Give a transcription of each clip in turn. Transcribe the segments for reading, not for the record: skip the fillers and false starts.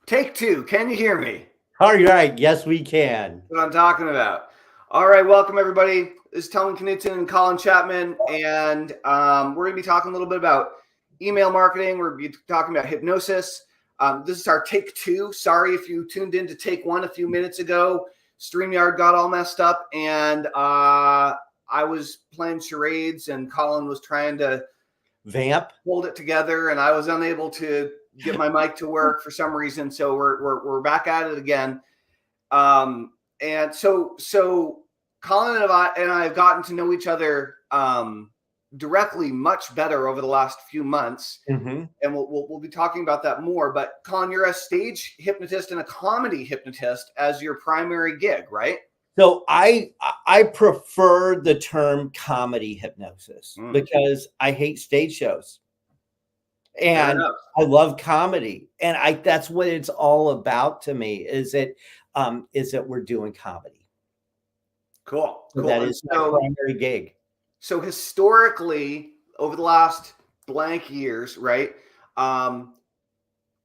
Take two. Can you hear me? All right. Yes, we can. What I'm talking about. All right, welcome everybody. This is Tellman and Colin Chapman, and we're going to be talking a little bit about email marketing. We're going to be talking about hypnosis. This is our take two. Sorry if you tuned in to take one a few minutes ago. StreamYard got all messed up, and I was playing charades, and Colin was trying to Vamp. hold it together, and I was unable to get my mic to work for some reason. So we're back at it again. And so Colin and I have gotten to know each other directly much better over the last few months, and we'll be talking about that more. But Colin, you're a stage hypnotist and a comedy hypnotist as your primary gig, right? So I prefer the term comedy hypnosis because I hate stage shows. And I love comedy. And that's what it's all about to me, is that we're doing comedy. Cool. So that is my primary gig. So historically, over the last blank years, right?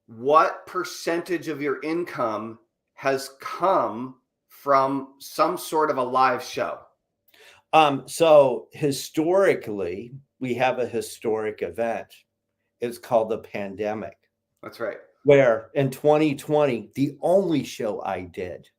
What percentage of your income has come from some sort of a live show? So historically, we have a historic event. It's called the pandemic. That's right. Where in 2020, the only show I did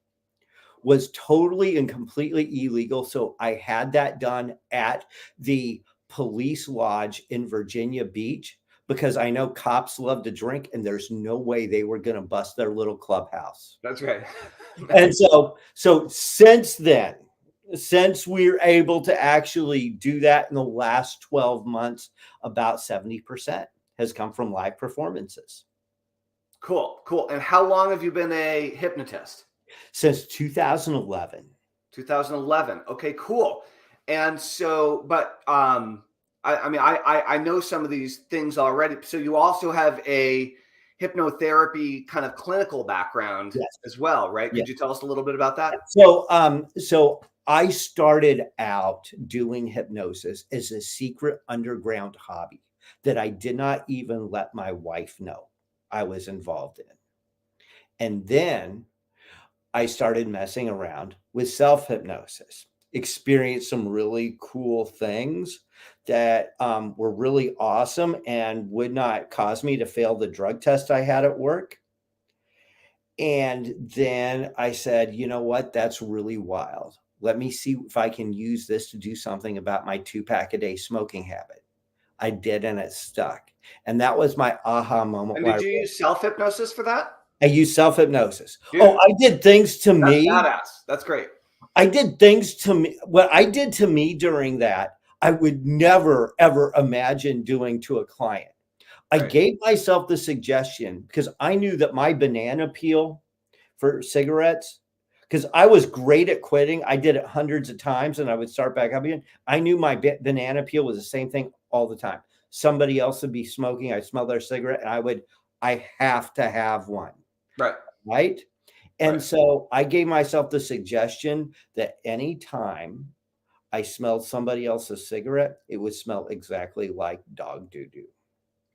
was totally and completely illegal. So I had that done at the police lodge in Virginia Beach because I know cops love to drink and there's no way they were going to bust their little clubhouse. That's right. And so since then, since we're able to actually do that in the last 12 months, about 70% has come from live performances. Cool. And how long have you been a hypnotist? Since 2011. 2011. Okay, cool. And so, but I know some of these things already. So you also have a hypnotherapy kind of clinical background as well, right? Could you tell us a little bit about that? So I started out doing hypnosis as a secret underground hobby that I did not even let my wife know I was involved in. And then I started messing around with self-hypnosis, experienced some really cool things that were really awesome and would not cause me to fail the drug test I had at work. And then I said, you know what? That's really wild. Let me see if I can use this to do something about my 2-pack a day smoking habit. I did, and it stuck. And that was my aha moment. And did you use self-hypnosis for that? I used self-hypnosis. Dude, I did things to me. Badass. That's great. I did things to me. What I did to me during that, I would never, ever imagine doing to a client. I gave myself the suggestion because I knew that my banana peel for cigarettes, because I was great at quitting. I did it hundreds of times and I would start back up again. I knew my banana peel was the same thing all the time. Somebody else would be smoking. I'd smell their cigarette and I have to have one. Right. And so I gave myself the suggestion that anytime I smelled somebody else's cigarette, it would smell exactly like dog doo-doo.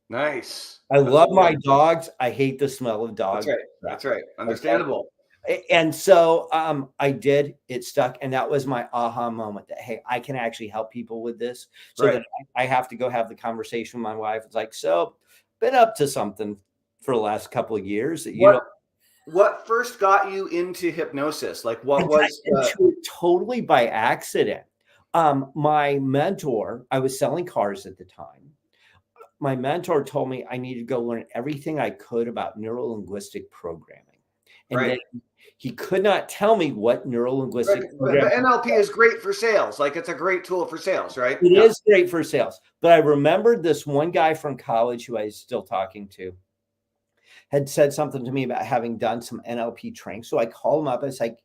Nice. I love my dogs. I hate the smell of dogs. That's right. Understandable. And so I did, it stuck. And that was my aha moment that, hey, I can actually help people with this. So that I have to go have the conversation with my wife. It's like, so been up to something for the last couple of years that what first got you into hypnosis? Like what was totally by accident. My mentor, I was selling cars at the time. My mentor told me I needed to go learn everything I could about neuro-linguistic programming. And then he could not tell me what neuro-linguistic programming. But NLP is great for sales. Like it's a great tool for sales, right? It is great for sales. But I remembered this one guy from college who I was still talking to had said something to me about having done some NLP training. So I called him up and I was like,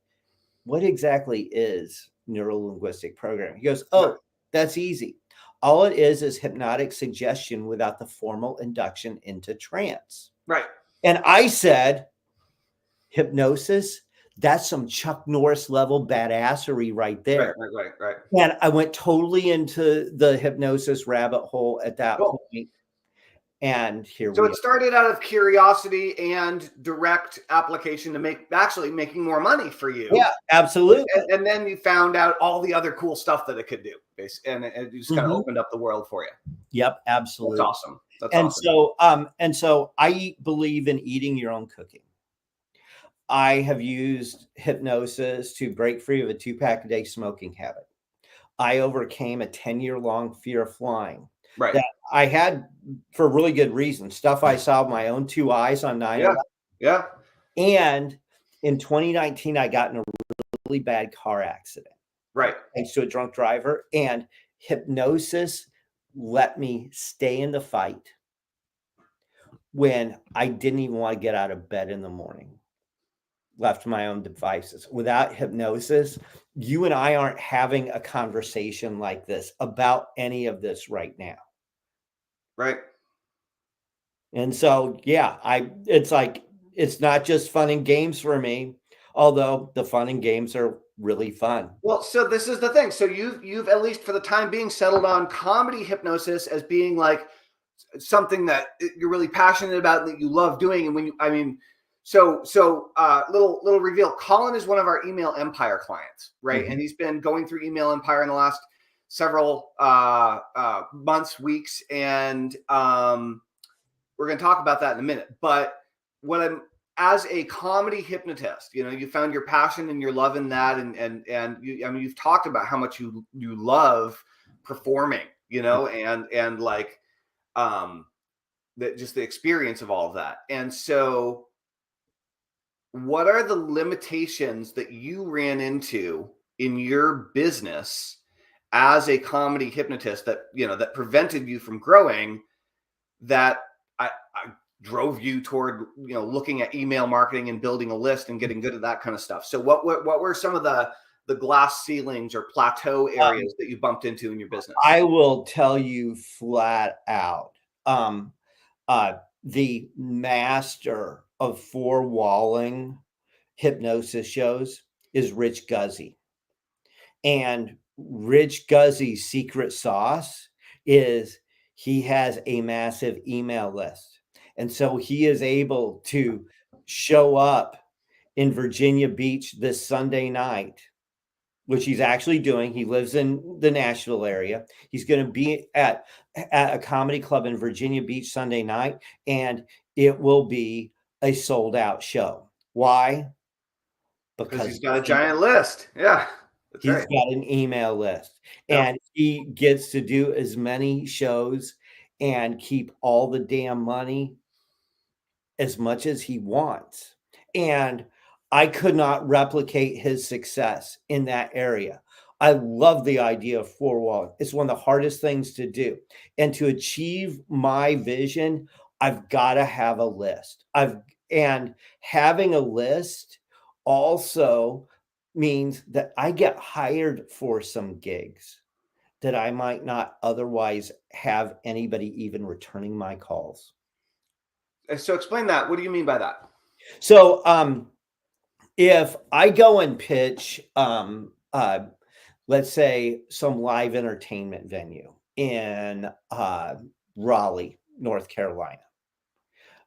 what exactly is neuro-linguistic programming? He goes, oh, that's easy. All it is hypnotic suggestion without the formal induction into trance. Right. And I said, hypnosis, that's some Chuck Norris level badassery right there. Right. And I went totally into the hypnosis rabbit hole at that point. And here So we it started out of curiosity and direct application to making more money for you. Yeah, absolutely. And then you found out all the other cool stuff that it could do, and it just kind of opened up the world for you. Yep, absolutely. That's awesome. That's And awesome. so I believe in eating your own cooking. I have used hypnosis to break free of a 2-pack a day smoking habit. I overcame a 10-year-long fear of flying Right. that I had for really good reason. Stuff I saw with my own 2 eyes on 9/11. Yeah. And in 2019, I got in a really bad car accident. Right. Thanks to a drunk driver. And hypnosis let me stay in the fight when I didn't even want to get out of bed in the morning. Left to my own devices. Without hypnosis, you and I aren't having a conversation like this about any of this right now. Right. And so, yeah, it's not just fun and games for me, although the fun and games are really fun. Well, so this is the thing. So you've at least for the time being settled on comedy hypnosis as being like something that you're really passionate about and that you love doing. And little reveal. Colin is one of our Email Empire clients, right? Mm-hmm. And he's been going through Email Empire in the last several months, weeks, and we're going to talk about that in a minute. But as a comedy hypnotist, you found your passion and your love in that, and you've talked about how much you love performing, and like just the experience of all of that. And so, what are the limitations that you ran into in your business as a comedy hypnotist that prevented you from growing? That I drove you toward looking at email marketing and building a list and getting good at that kind of stuff. So what were some of the glass ceilings or plateau areas that you bumped into in your business? I will tell you flat out. The master of four-walling hypnosis shows is Rich Guzzi. And Rich Guzzi's secret sauce is he has a massive email list. And so he is able to show up in Virginia Beach this Sunday night, which he's actually doing. He lives in the Nashville area. He's going to be at a comedy club in Virginia Beach Sunday night, and it will be a sold out show. Why? Because he's got a giant list. Yeah. He's got an email list, and he gets to do as many shows and keep all the damn money as much as he wants. And I could not replicate his success in that area. I love the idea of four-wall. It's one of the hardest things to do. And to achieve my vision, I've got to have a list. And having a list also means that I get hired for some gigs that I might not otherwise have anybody even returning my calls. So explain that. What do you mean by that? So if I go and pitch, let's say some live entertainment venue in Raleigh, North Carolina.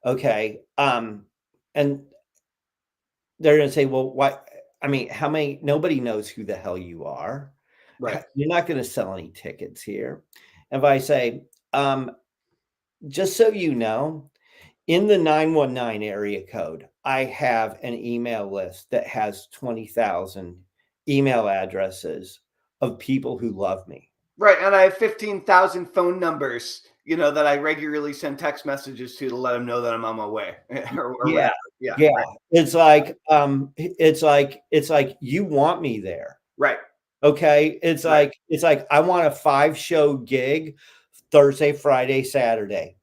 Okay. And they're going to say, well, what? I mean, nobody knows who the hell you are. Right. You're not going to sell any tickets here. If I say, just so you know, in the 919 area code, I have an email list that has 20,000 email addresses of people who love me. Right. And I have 15,000 phone numbers, that I regularly send text messages to let them know that I'm on my way. or Yeah. Yeah. Yeah. Right. It's like you want me there. Right. Okay. It's like I want a 5-show gig Thursday, Friday, Saturday.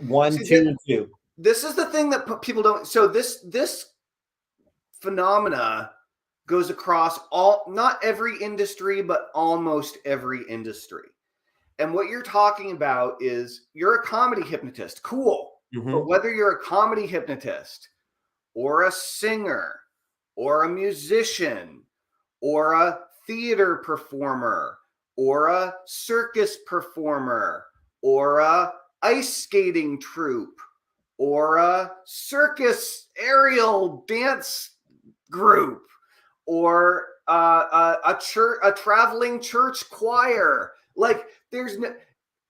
1, 2, and 2. This is the thing that people don't. So this phenomena goes across not every industry, but almost every industry. And what you're talking about is you're a comedy hypnotist. Cool. Mm-hmm. But whether you're a comedy hypnotist or a singer or a musician or a theater performer or a circus performer or a ice skating troupe or a circus aerial dance group or a traveling church choir. Like there's no,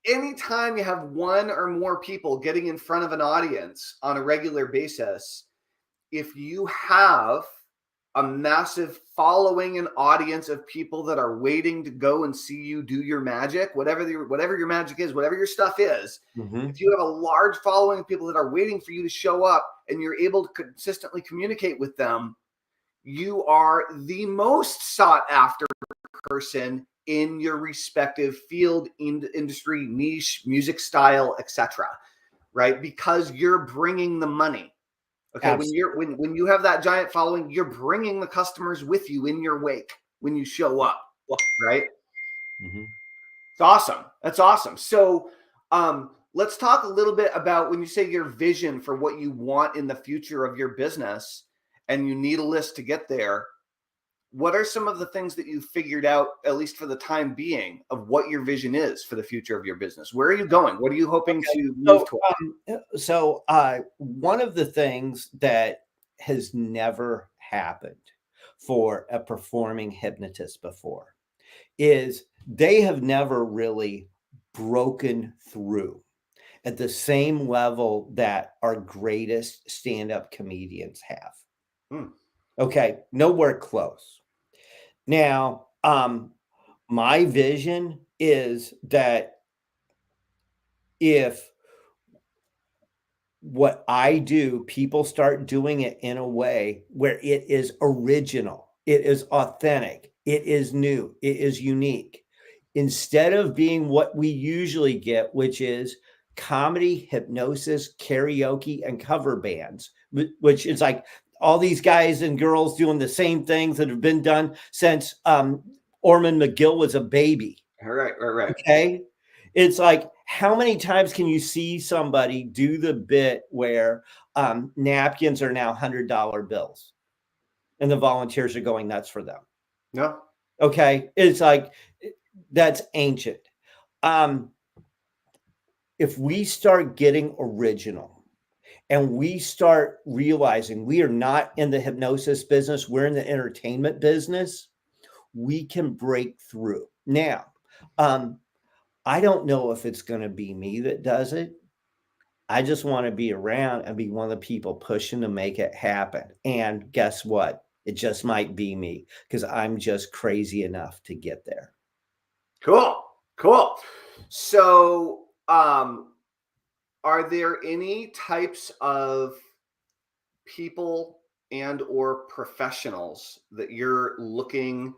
anytime you have one or more people getting in front of an audience on a regular basis, if you have a massive following and audience of people that are waiting to go and see you do your magic, whatever your magic is, whatever your stuff is, if you have a large following of people that are waiting for you to show up and you're able to consistently communicate with them, you are the most sought after person in your respective field, industry, niche, music style, etc. Right? Because you're bringing the money. Okay, Absolutely. when you have that giant following, you're bringing the customers with you in your wake when you show up, right? It's awesome. That's awesome. So, let's talk a little bit about when you say your vision for what you want in the future of your business, and you need a list to get there. What are some of the things that you've figured out, at least for the time being, of what your vision is for the future of your business? Where are you going? What are you hoping to move towards? One of the things that has never happened for a performing hypnotist before is they have never really broken through at the same level that our greatest stand-up comedians have. Okay, nowhere close. Now, my vision is that if what I do, people start doing it in a way where it is original, it is authentic, it is new, it is unique. Instead of being what we usually get, which is comedy, hypnosis, karaoke, and cover bands, which is like all these guys and girls doing the same things that have been done since Orman McGill was a baby. Right. Okay. It's like, how many times can you see somebody do the bit where napkins are now $100 bills and the volunteers are going nuts for them? No. Okay. It's like, that's ancient. If we start getting original and we start realizing we are not in the hypnosis business, we're in the entertainment business, we can break through. Now, I don't know if it's going to be me that does it. I just want to be around and be one of the people pushing to make it happen. And guess what? It just might be me because I'm just crazy enough to get there. Cool. So, are there any types of people and or professionals that you're looking,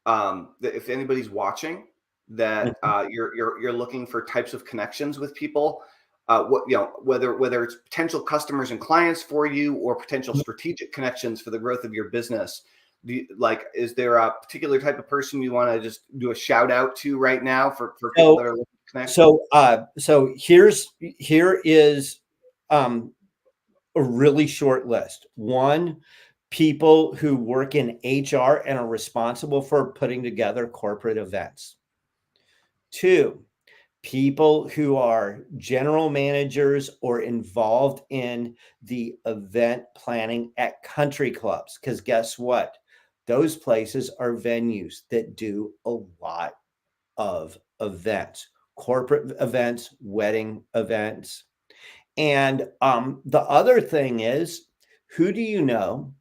that if anybody's watching, that you're looking for types of connections with people, whether it's potential customers and clients for you or potential strategic connections for the growth of your business? Is there a particular type of person you want to just do a shout out to right now for people that are looking to connect? So here is a really short list. One, people who work in HR and are responsible for putting together corporate events. Two, people who are general managers or involved in the event planning at country clubs. Because guess what? Those places are venues that do a lot of events, corporate events, wedding events. And the other thing is, who do you know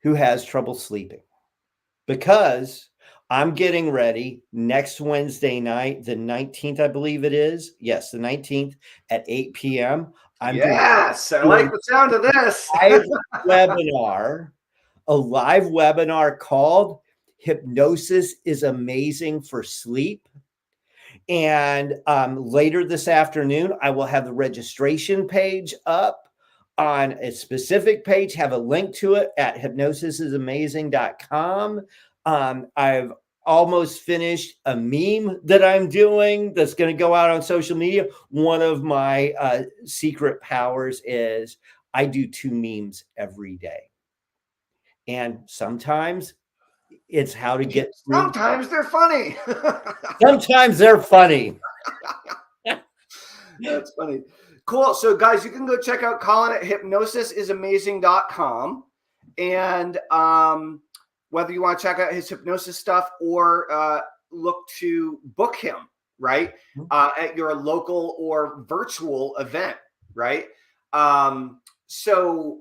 who has trouble sleeping? Because I'm getting ready next Wednesday night, the 19th, I believe it is. Yes, the 19th at 8 p.m. I like the sound of this. A live webinar called Hypnosis is Amazing for Sleep. And later this afternoon, I will have the registration page up on a specific page, have a link to it at hypnosisamazing.com. I've almost finished a meme that I'm doing that's going to go out on social media. One of my secret powers is I do 2 memes every day. And sometimes it's how to get through. Sometimes they're funny. Sometimes they're funny. That's funny. Cool. So guys, you can go check out Colin at hypnosisamazing.com. And whether you want to check out his hypnosis stuff or look to book him, right, at your local or virtual event, right? So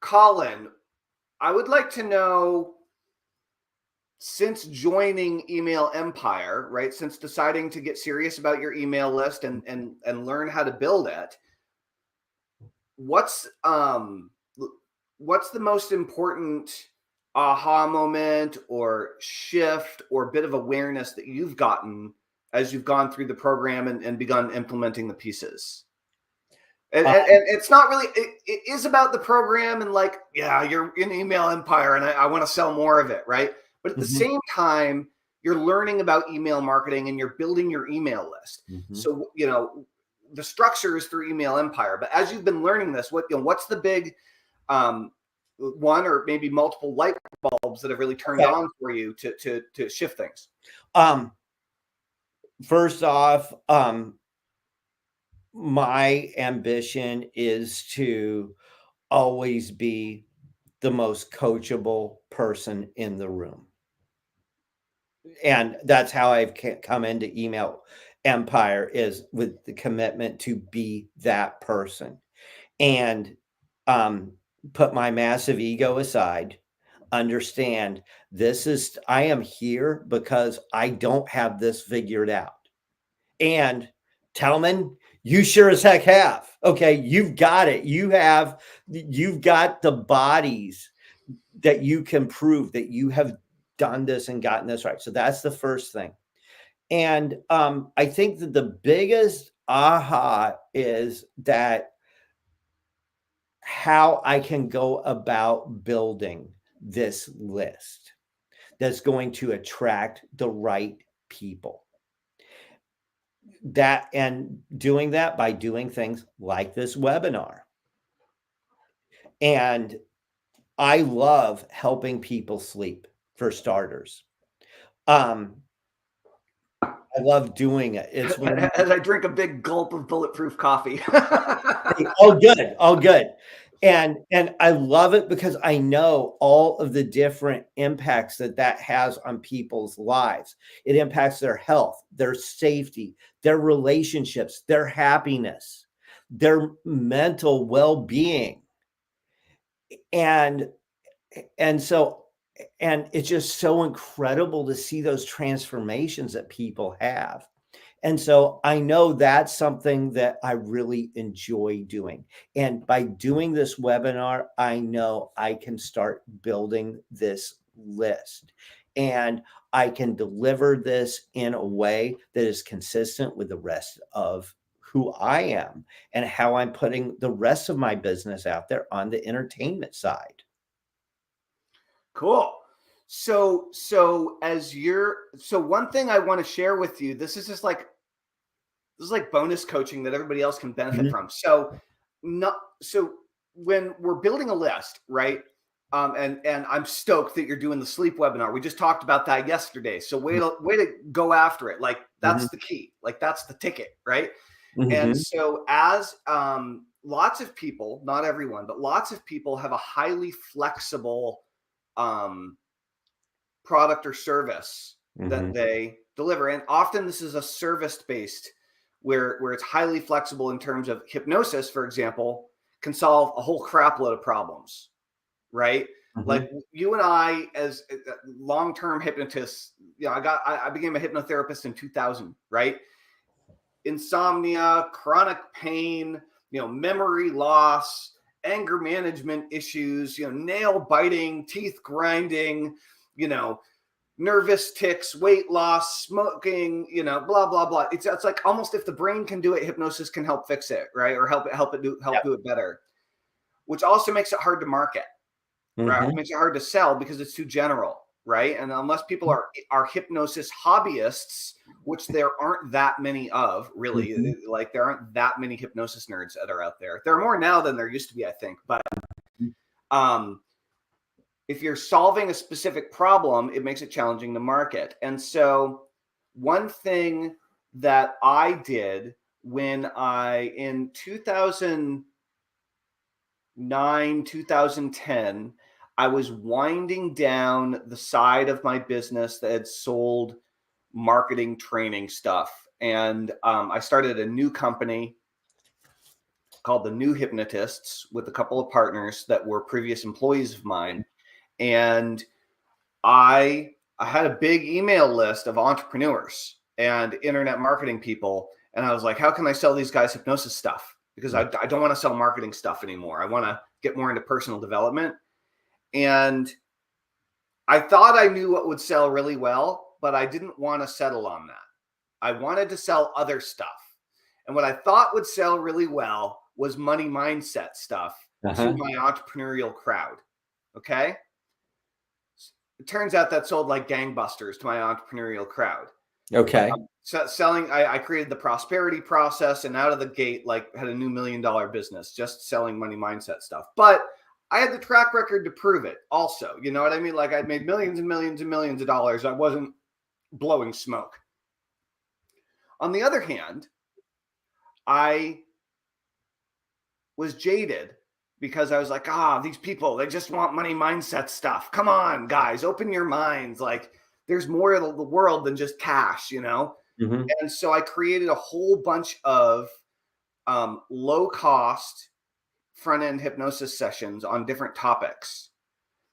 Colin, I would like to know, since joining Email Empire, right, since deciding to get serious about your email list and learn how to build it, what's the most important aha moment or shift or bit of awareness that you've gotten as you've gone through the program and begun implementing the pieces? And it's not really, it is about the program and like, yeah, you're in Email Empire and I want to sell more of it, right? But at the same time, you're learning about email marketing and you're building your email list. So, you know, the structure is through Email Empire. But as you've been learning this, what's the big one or maybe multiple light bulbs that have really turned on for you to shift things? First off, my ambition is to always be the most coachable person in the room. And that's how I've come into Email Empire, is with the commitment to be that person and put my massive ego aside, understand I am here because I don't have this figured out. And Tellman, you sure as heck have. Okay, you've got it. You've got the bodies that you can prove that you have done this and gotten this right. So that's the first thing. And I think that the biggest aha is that how I can go about building this list that's going to attract the right people. That, and doing that by doing things like this webinar. And I love helping people sleep, for starters. I love doing it. It's as I drink a big gulp of bulletproof coffee. all good. And I love it because I know all of the different impacts that has on people's lives. It impacts their health, their safety, their relationships, their happiness, their mental well-being. And it's just so incredible to see those transformations that people have. And so I know that's something that I really enjoy doing. And by doing this webinar, I know I can start building this list and I can deliver this in a way that is consistent with the rest of who I am and how I'm putting the rest of my business out there on the entertainment side. Cool. So one thing I want to share with you, this is like bonus coaching that everybody else can benefit from. So when we're building a list, right? And I'm stoked that you're doing the sleep webinar. We just talked about that yesterday. So way to go after it. Like that's the key. Like that's the ticket, right? And so as lots of people, not everyone, but lots of people have a highly flexible product or service that they deliver. And often this is a service-based where it's highly flexible in terms of hypnosis, for example, can solve a whole crap load of problems, right? Like you and I, as long-term hypnotists, you know, I became a hypnotherapist in 2000, right? Insomnia, chronic pain, you know, memory loss, anger management issues, you know, nail biting, teeth grinding, you know, nervous tics, weight loss, smoking, you know, blah, blah, blah. It's like almost if the brain can do it, hypnosis can help fix it, right? Or help do it better, which also makes it hard to market, right? It makes it hard to sell because it's too general, right? And unless people are hypnosis hobbyists, which there aren't that many of, really, like there aren't that many hypnosis nerds that are out there. There are more now than there used to be, I think. But if you're solving a specific problem, it makes it challenging to market. And so one thing that I did when in 2009, 2010, I was winding down the side of my business that had sold marketing training stuff. And I started a new company called the New Hypnotists with a couple of partners that were previous employees of mine. And I had a big email list of entrepreneurs and internet marketing people. And I was like, how can I sell these guys hypnosis stuff? Because I don't want to sell marketing stuff anymore. I want to get more into personal development. And I thought I knew what would sell really well, but I didn't want to settle on that. I wanted to sell other stuff. And what I thought would sell really well was money mindset stuff to my entrepreneurial crowd. Okay. It turns out that sold like gangbusters to my entrepreneurial crowd. Okay. So I created the prosperity process, and out of the gate, like, had a new $1 million business just selling money mindset stuff. But I had the track record to prove it also. You know what I mean? Like, I'd made millions and millions and millions of dollars. I wasn't blowing smoke. On the other hand, I was jaded because I was like, these people, they just want money mindset stuff. Come on, guys, open your minds. Like, there's more of the world than just cash, you know? Mm-hmm. And so I created a whole bunch of low cost front end hypnosis sessions on different topics.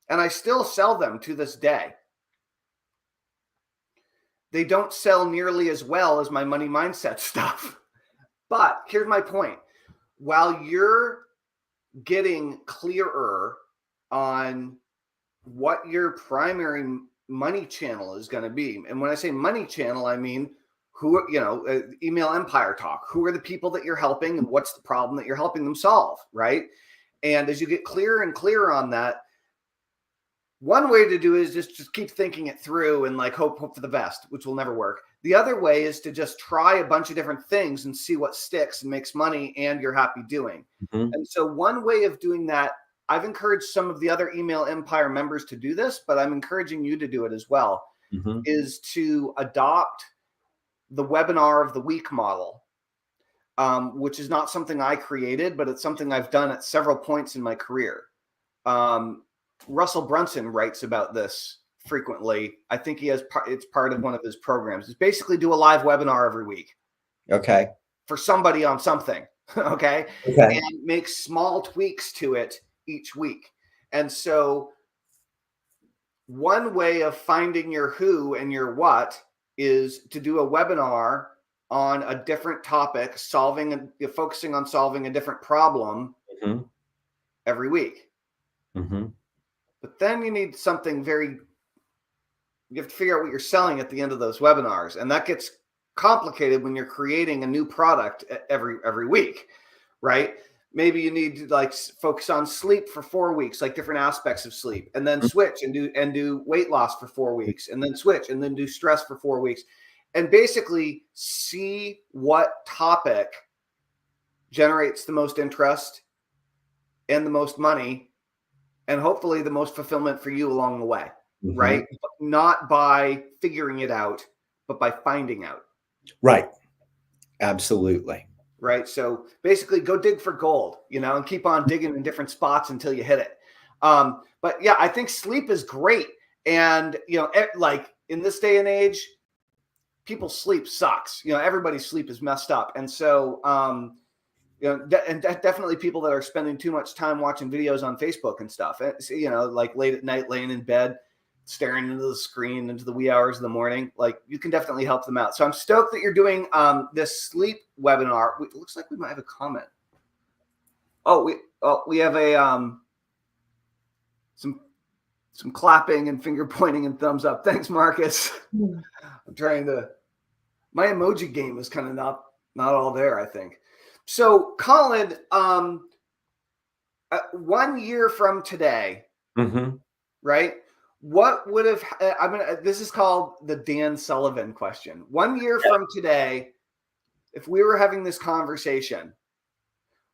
And I still sell them to this day. They don't sell nearly as well as my money mindset stuff. But here's my point. While you're getting clearer on what your primary money channel is going to be, and when I say money channel, I mean email empire talk. Who are the people that you're helping, and what's the problem that you're helping them solve, right? And as you get clearer and clearer on that, one way to do it is just keep thinking it through and like hope for the best, which will never work. The other way is to just try a bunch of different things and see what sticks and makes money and you're happy doing. Mm-hmm. And so one way of doing that, I've encouraged some of the other Email Empire members to do this, but I'm encouraging you to do it as well, is to adopt the webinar of the week model, which is not something I created, but it's something I've done at several points in my career. Russell Brunson writes about this frequently. I think it's part of one of his programs. It's basically do a live webinar every week. Okay. For somebody on something. Okay. And make small tweaks to it each week. And so one way of finding your who and your what is to do a webinar on a different topic, focusing on solving a different problem every week. Mm-hmm. But then you need something you have to figure out what you're selling at the end of those webinars. And that gets complicated when you're creating a new product every week, right? Maybe you need to like focus on sleep for 4 weeks, like different aspects of sleep, and then switch and do weight loss for 4 weeks, and then switch and then do stress for 4 weeks. And basically see what topic generates the most interest and the most money, and hopefully the most fulfillment for you along the way, right? But not by figuring it out, but by finding out. Right. Absolutely. Right. So basically go dig for gold, and keep on digging in different spots until you hit it. But yeah, I think sleep is great. And, like in this day and age, people's sleep sucks. Everybody's sleep is messed up. And so, definitely people that are spending too much time watching videos on Facebook and stuff, like late at night, laying in bed, staring into the screen into the wee hours of the morning, like you can definitely help them out. So I'm stoked that you're doing this sleep webinar. It looks like we might have a comment. We have a some clapping and finger pointing and thumbs up. Thanks, Marcus. I'm trying my emoji game is kind of not all there, I think. So, Colin, 1 year from today, right? What would have, this is called the Dan Sullivan question. 1 year from today, if we were having this conversation,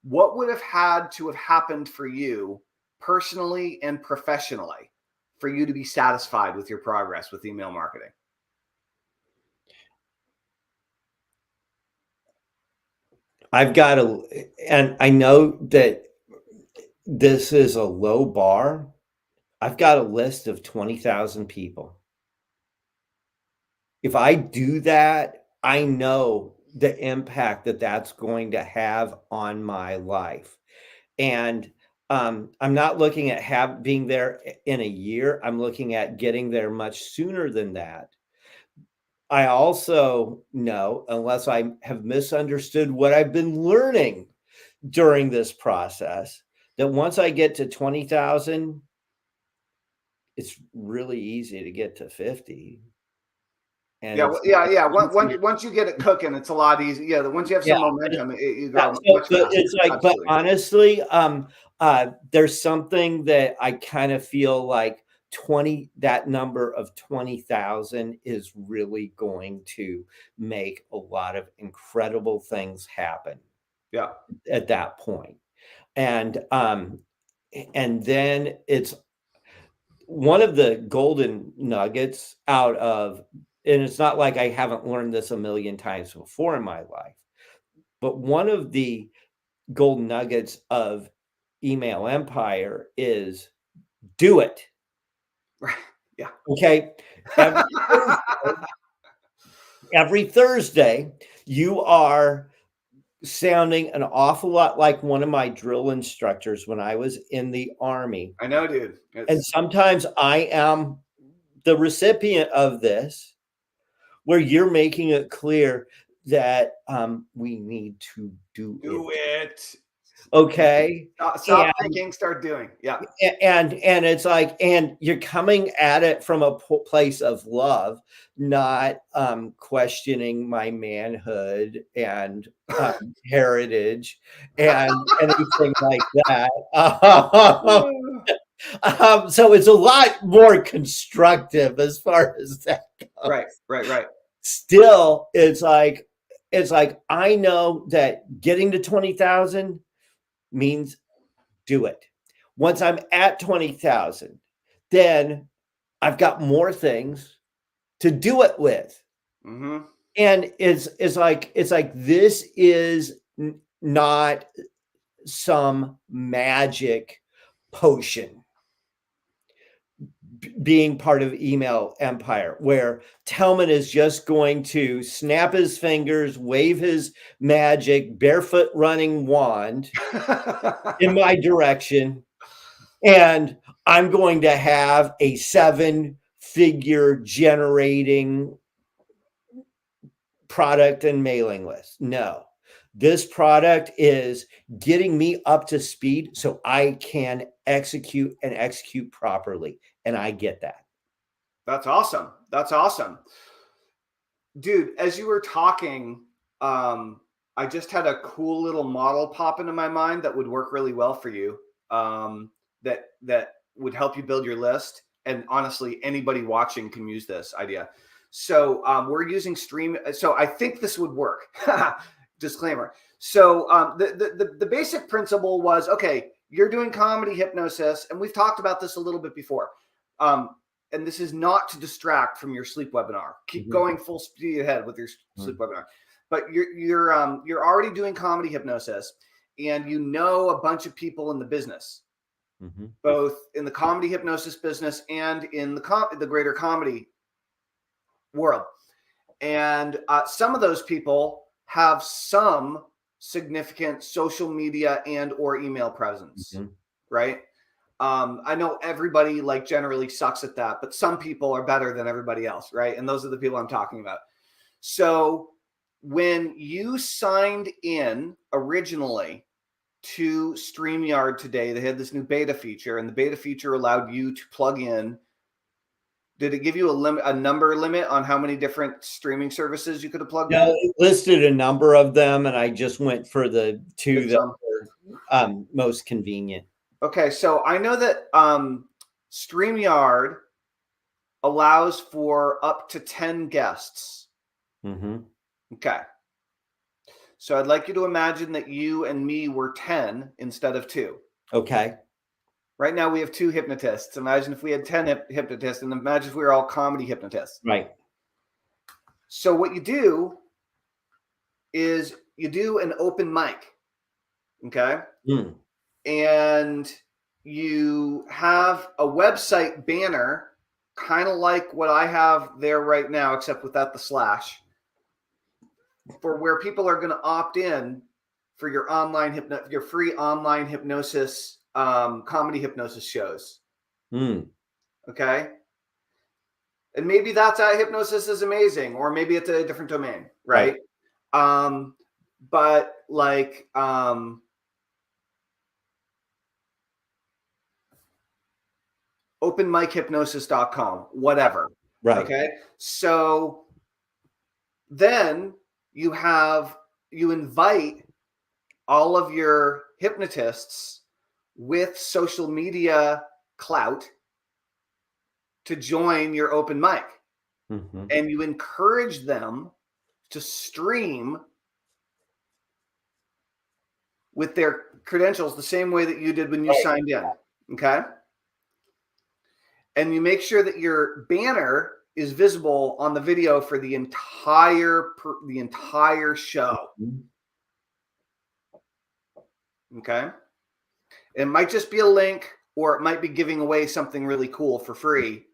what would have had to have happened for you personally and professionally for you to be satisfied with your progress with email marketing? I've got and I know that this is a low bar. I've got a list of 20,000 people. If I do that, I know the impact that that's going to have on my life. And I'm not looking at being there in a year. I'm looking at getting there much sooner than that. I also know, unless I have misunderstood what I've been learning during this process, that once I get to 20,000, it's really easy to get to 50. And Yeah, it's yeah. easier. Once you get it cooking, it's a lot easier. Yeah, once you have Yeah. some momentum, you Yeah, grow so much but faster. it's like, but Absolutely. honestly, there's something that I kind of feel like that number of 20,000 is really going to make a lot of incredible things happen Yeah. at that point. And then it's one of the golden nuggets out of, and it's not like I haven't learned this a million times before in my life, but one of the golden nuggets of email empire is do it. Right. Yeah. Okay. Every every Thursday, you are sounding an awful lot like one of my drill instructors when I was in the Army. I know, dude. And It's sometimes I am the recipient of this, where you're making it clear that we need to do do it. it. Okay. Stop thinking, start doing. Yeah. And it's like, and you're coming at it from a place of love, not questioning my manhood and heritage and anything like that. So it's a lot more constructive as far as that goes. Right. Right. Right. Still, it's like I know that getting to 20,000 means do it. Once I'm at 20,000, then I've got more things to do it with. Mm-hmm. And it's like this is not some magic potion being part of email empire where Tellman is just going to snap his fingers, wave his magic barefoot running wand in my direction, and I'm going to have a 7-figure generating product and mailing list. No, this product is getting me up to speed so I can execute and execute properly. And I get that. That's awesome. That's awesome. Dude, as you were talking, I just had a cool little model pop into my mind that would work really well for you. That would help you build your list. And honestly, anybody watching can use this idea. So we're using Stream. So I think this would work. Disclaimer. So the basic principle was, okay, you're doing comedy hypnosis, and we've talked about this a little bit before. And this is not to distract from your sleep webinar. Keep going full speed ahead with your sleep webinar. But you're already doing comedy hypnosis, and you know a bunch of people in the business, both in the comedy hypnosis business and in the greater comedy world. And some of those people have some significant social media and or email presence, right? I know everybody like generally sucks at that, but some people are better than everybody else, right? And those are the people I'm talking about. So when you signed in originally to StreamYard today, they had this new beta feature, and the beta feature allowed you to plug in. Did it give you a number limit on how many different streaming services you could have plugged No, in? it listed a number of them, and I just went for the two that were most convenient. Okay, so I know that StreamYard allows for up to 10 guests. Okay. So I'd like you to imagine that you and me were 10 instead of 2. Okay. Right now we have 2 hypnotists. Imagine if we had 10 hypnotists, and imagine if we were all comedy hypnotists. Right. So what you do is you do an open mic. Okay. Mm. And you have a website banner, kind of like what I have there right now, except without the slash, for where people are going to opt in for your your free online hypnosis, comedy hypnosis shows. Mm. Okay. And maybe that's hypnosis is amazing, or maybe it's a different domain, right? But like, openmichypnosis.com, whatever. Right. Okay. So then you invite all of your hypnotists with social media clout to join your open mic. Mm-hmm. And you encourage them to stream with their credentials the same way that you did when you signed in. Okay. And you make sure that your banner is visible on the video for the entire show. Mm-hmm. Okay. It might just be a link, or it might be giving away something really cool for free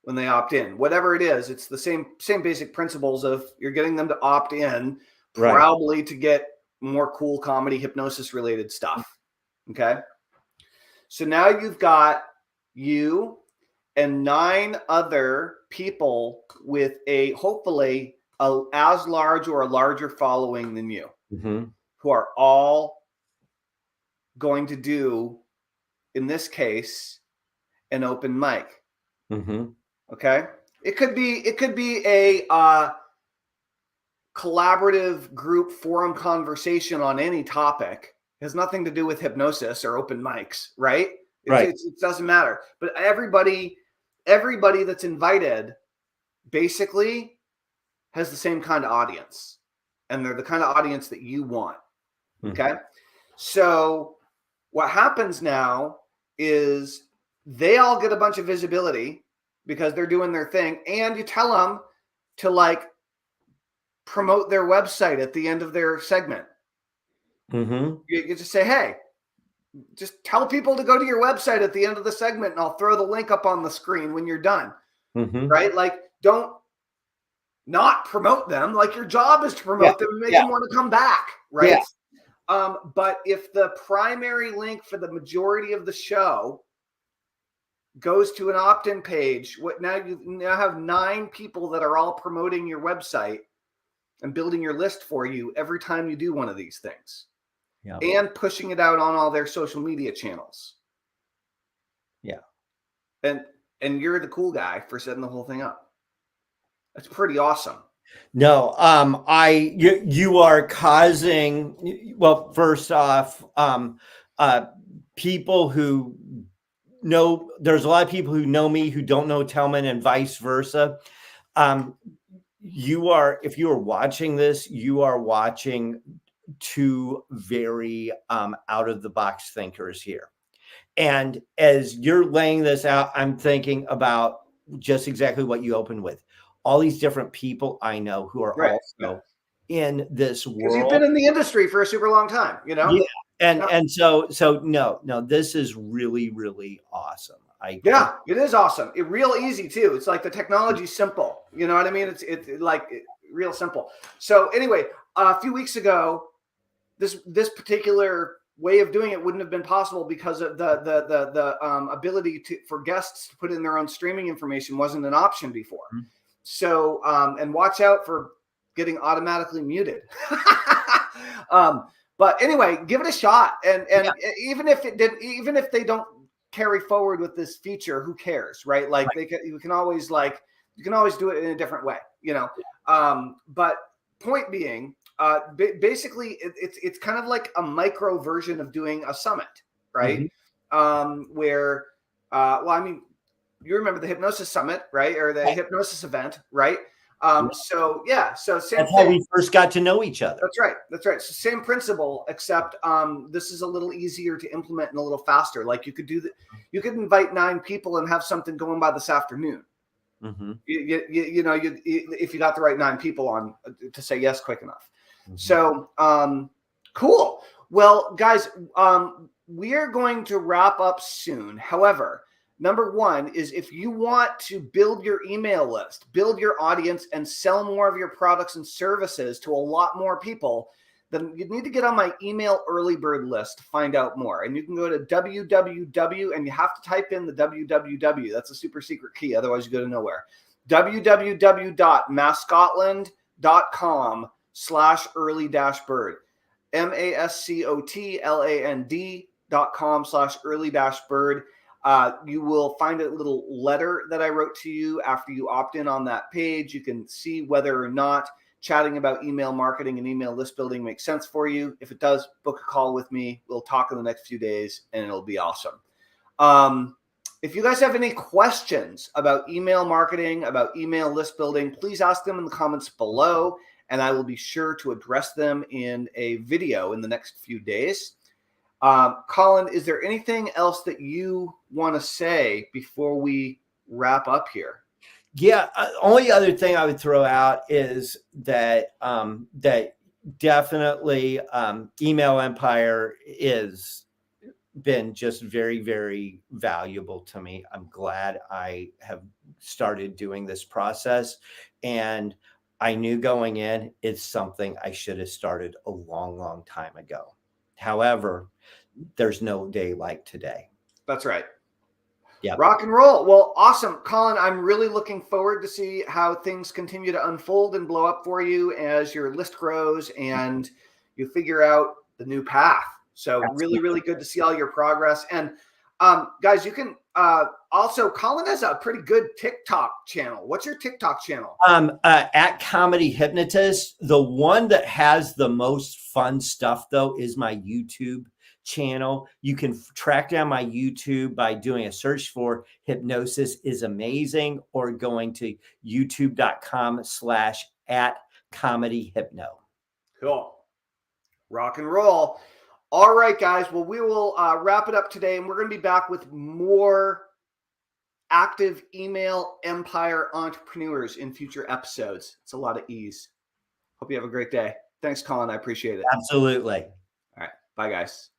when they opt in. Whatever it is, it's the same basic principles of you're getting them to opt in, probably to get more cool comedy hypnosis related stuff. Okay. So now you've got you and 9 other people with hopefully as large or a larger following than you, mm-hmm. who are all going to do, in this case, an open mic. Mm-hmm. Okay. It could be a collaborative group forum conversation on any topic. It has nothing to do with hypnosis or open mics, right? It doesn't matter. But everybody that's invited basically has the same kind of audience, and they're the kind of audience that you want. Okay. So what happens now is they all get a bunch of visibility because they're doing their thing, and you tell them to like promote their website at the end of their segment. Mm-hmm. You just say, hey, just tell people to go to your website at the end of the segment, and I'll throw the link up on the screen when you're done. Mm-hmm. Right? Like, don't not promote them. Like, your job is to promote them and make them want to come back. Right? Yeah. But if the primary link for the majority of the show goes to an opt-in page, you now have 9 people that are all promoting your website and building your list for you every time you do one of these things. Yeah. And pushing it out on all their social media channels. Yeah. And you're the cool guy for setting the whole thing up. That's pretty awesome. No, you are causing, well, first off, people who know, there's a lot of people who know me who don't know Tellman, and vice versa. If you are watching this, you are watching 2 very out of the box thinkers here. And as you're laying this out, I'm thinking about just exactly what you opened with. All these different people I know who are also in this world. Because you've been in the industry for a super long time, you know? Yeah. And so no, this is really, really awesome. Yeah, it is awesome. It's real easy too. It's like the technology's simple. You know what I mean? It's real simple. So anyway, a few weeks ago, this particular way of doing it wouldn't have been possible because of the ability for guests to put in their own streaming information wasn't an option before. Mm-hmm. So and watch out for getting automatically muted. But anyway, give it a shot. And even if they don't carry forward with this feature, who cares, right? Like you can always do it in a different way, you know. But point being, basically it's kind of like a micro version of doing a summit, right? Mm-hmm. Where you remember the hypnosis summit, right? Or the hypnosis event, right? So same that's thing. how we first got to know each other. That's right. So same principle, except this is a little easier to implement and a little faster. Like you could invite 9 people and have something going by this afternoon. Mm-hmm. You know, if you got the right 9 people on to say yes quick enough. So, cool. Well, guys, we are going to wrap up soon. However, number one is if you want to build your email list, build your audience, and sell more of your products and services to a lot more people, then you need to get on my email early bird list to find out more. And you can go to www, and you have to type in the www. That's a super secret key. Otherwise, you go to nowhere. www.mascotland.com/early-bird. mascotland.com/early-bird. You will find a little letter that I wrote to you after you opt in on that page. You can see whether or not chatting about email marketing and email list building makes sense for you. If it does, book a call with me. We'll talk in the next few days and it'll be awesome. If you guys have any questions about email marketing, about email list building, please ask them in the comments below, and I will be sure to address them in a video in the next few days. Colin, is there anything else that you want to say before we wrap up here? Yeah, only other thing I would throw out is that that definitely Email Empire is been just very, very valuable to me. I'm glad I have started doing this process, and I knew going in it's something I should have started a long, long time ago. However, there's no day like today. That's right. Yeah. Rock and roll. Well, awesome. Colin, I'm really looking forward to see how things continue to unfold and blow up for you as your list grows and you figure out the new path. So really, really good to see all your progress. And guys, you can also, Colin has a pretty good TikTok channel. What's your TikTok channel? At Comedy Hypnotist. The one that has the most fun stuff, though, is my YouTube channel. You can track down my YouTube by doing a search for Hypnosis is Amazing or going to youtube.com/@comedyhypno. Cool. Rock and roll. All right, guys. Well, we will wrap it up today, and we're going to be back with more active email empire entrepreneurs in future episodes. It's a lot of ease. Hope you have a great day. Thanks, Colin. I appreciate it. Absolutely. All right. Bye, guys.